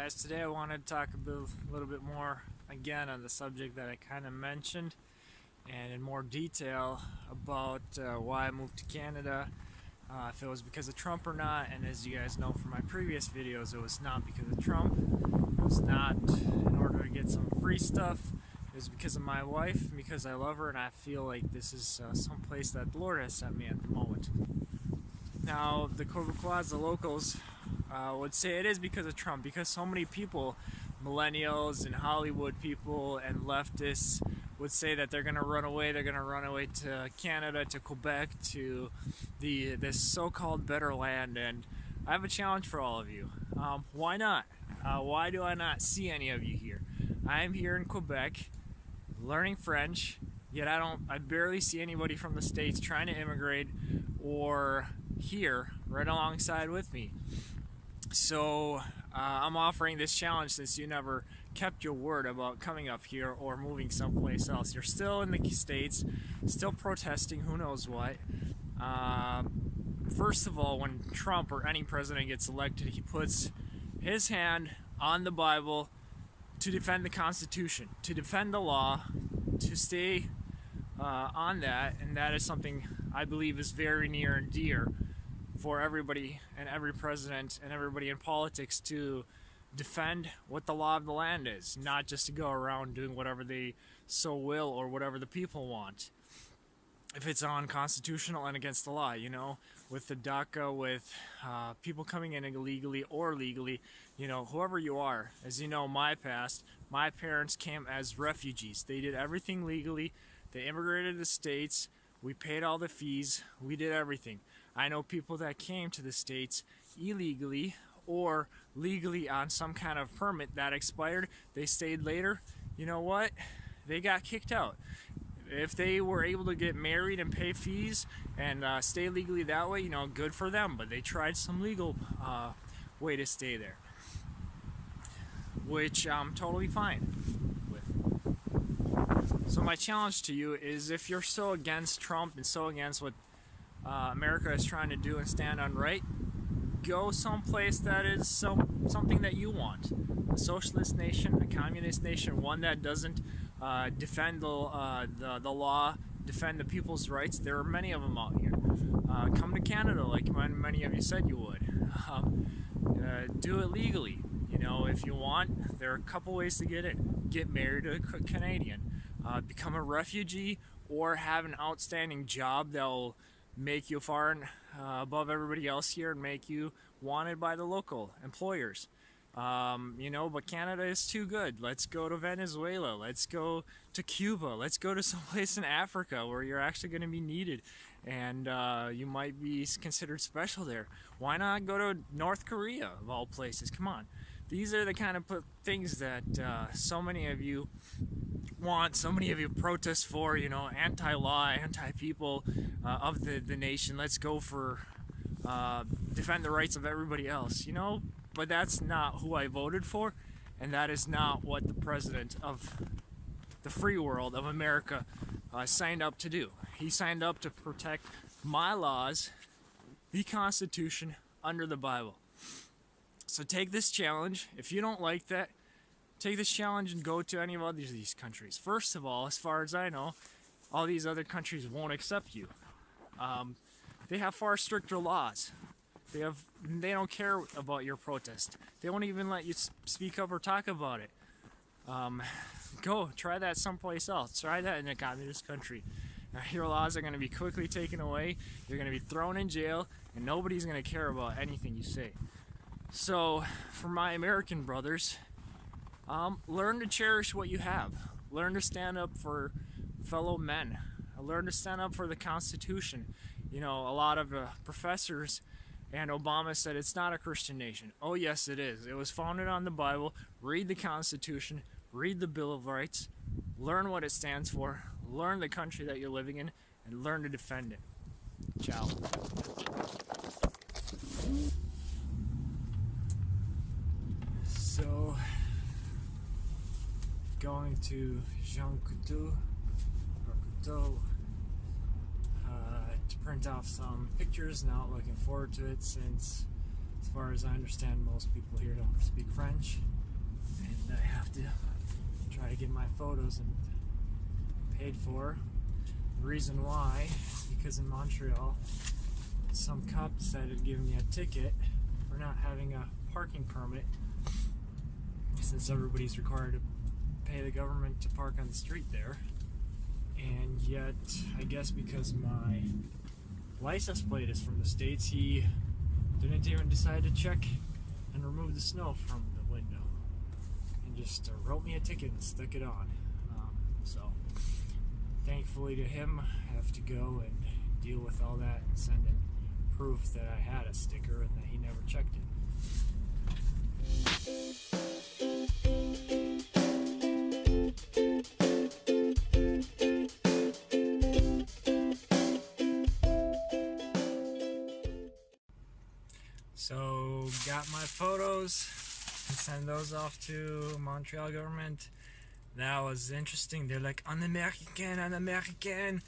guys, today I wanted to talk a little bit more again on the subject that I kind of mentioned and in more detail about why I moved to Canada, if it was because of Trump or not. And as you guys know from my previous videos, it was not because of Trump. It was not in order to get some free stuff. It was because of my wife, because I love her, and I feel like this is some place that the Lord has sent me at the moment. Now, the Quebecois, the locals, would say it is because of Trump, because so many people, millennials and Hollywood people and leftists, would say that they're going to run away. They're going to run away to Canada, to Quebec, to this so-called better land. And I have a challenge for all of you. Why not? Why do I not see any of you here? I am here in Quebec, learning French, yet I barely see anybody from the States trying to immigrate or here right alongside with me. So I'm offering this challenge since you never kept your word about coming up here or moving someplace else. You're still in the States, still protesting who knows what. First of all, when Trump or any president gets elected, he puts his hand on the Bible to defend the Constitution, to defend the law, to stay on that, and that is something I believe is very near and dear for everybody and every president and everybody in politics, to defend what the law of the land is, not just to go around doing whatever they so will or whatever the people want. If it's unconstitutional and against the law, with the DACA, with people coming in illegally or legally, whoever you are. As you know, my past, my parents came as refugees. They did everything legally. They immigrated to the States. We paid all the fees. We did everything. I know people that came to the States illegally or legally on some kind of permit that expired. They stayed later. You know what? They got kicked out. If they were able to get married and pay fees and stay legally that way, good for them. But they tried some legal way to stay there, which I'm totally fine with. So my challenge to you is, if you're so against Trump and so against what America is trying to do and stand on right, go someplace that is something that you want. A socialist nation, a communist nation, one that doesn't defend the law, defend the people's rights. There are many of them out here. Come to Canada, like many of you said you would. Do it legally. If you want, there are a couple ways to get it. Get married to a Canadian, become a refugee, or have an outstanding job that will make you far and above everybody else here and make you wanted by the local employers. But Canada is too good. Let's go to Venezuela. Let's go to Cuba. Let's go to someplace in Africa where you're actually going to be needed and you might be considered special there. Why not go to North Korea, of all places? Come on. These are the kind of things that so many of you want, so many of you protest for, anti-law, anti-people of the nation. Let's go for defend the rights of everybody else, but that's not who I voted for, and that is not what the president of the free world of America signed up to do. He signed up to protect my laws, the Constitution, under the Bible. So take this challenge. If you don't like that, take this challenge and go to any of these countries. First of all, as far as I know, all these other countries won't accept you. They have far stricter laws. They don't care about your protest. They won't even let you speak up or talk about it. Go try that someplace else. Try that in a communist country. Now, your laws are going to be quickly taken away. You're going to be thrown in jail, and nobody's going to care about anything you say. So, for my American brothers, learn to cherish what you have. Learn to stand up for fellow men. Learn to stand up for the Constitution. A lot of professors and Obama said it's not a Christian nation. Oh yes, it is. It was founded on the Bible. Read the Constitution. Read the Bill of Rights. Learn what it stands for. Learn the country that you're living in, and learn to defend it. Ciao. So, going to Jean Coutu, to print off some pictures. Now looking forward to it, since as far as I understand most people here don't speak French. and I have to try to get my photos and paid for. The reason why is because in Montreal, some cop decided to give me a ticket for not having a parking permit, since everybody's required to pay the government to park on the street there. And yet, I guess because my license plate is from the States, he didn't even decide to check and remove the snow from the window, and just wrote me a ticket and stuck it on. So thankfully to him, I have to go and deal with all that and send in proof that I had a sticker and that he never checked it. So got my photos and send those off to Montreal government. That was interesting. They're like, un American,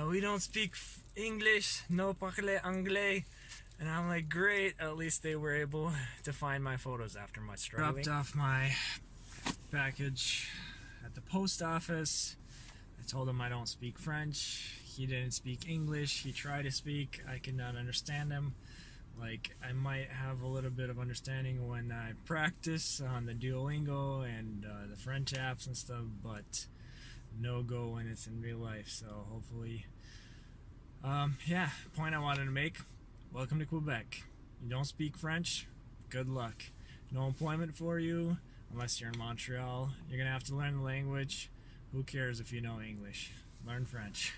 we don't speak English, no parle anglais. And I'm like, great, at least they were able to find my photos after much struggling. Dropped off my package at the post office. I told him I don't speak French. He didn't speak English. He tried to speak. I could not understand him. Like, I might have a little bit of understanding when I practice on the Duolingo and the French apps and stuff, but no go when it's in real life. So hopefully, yeah, point I wanted to make, welcome to Quebec. You don't speak French, good luck. No employment for you unless you're in Montreal. You're gonna have to learn the language. Who cares if you know English? Learn French.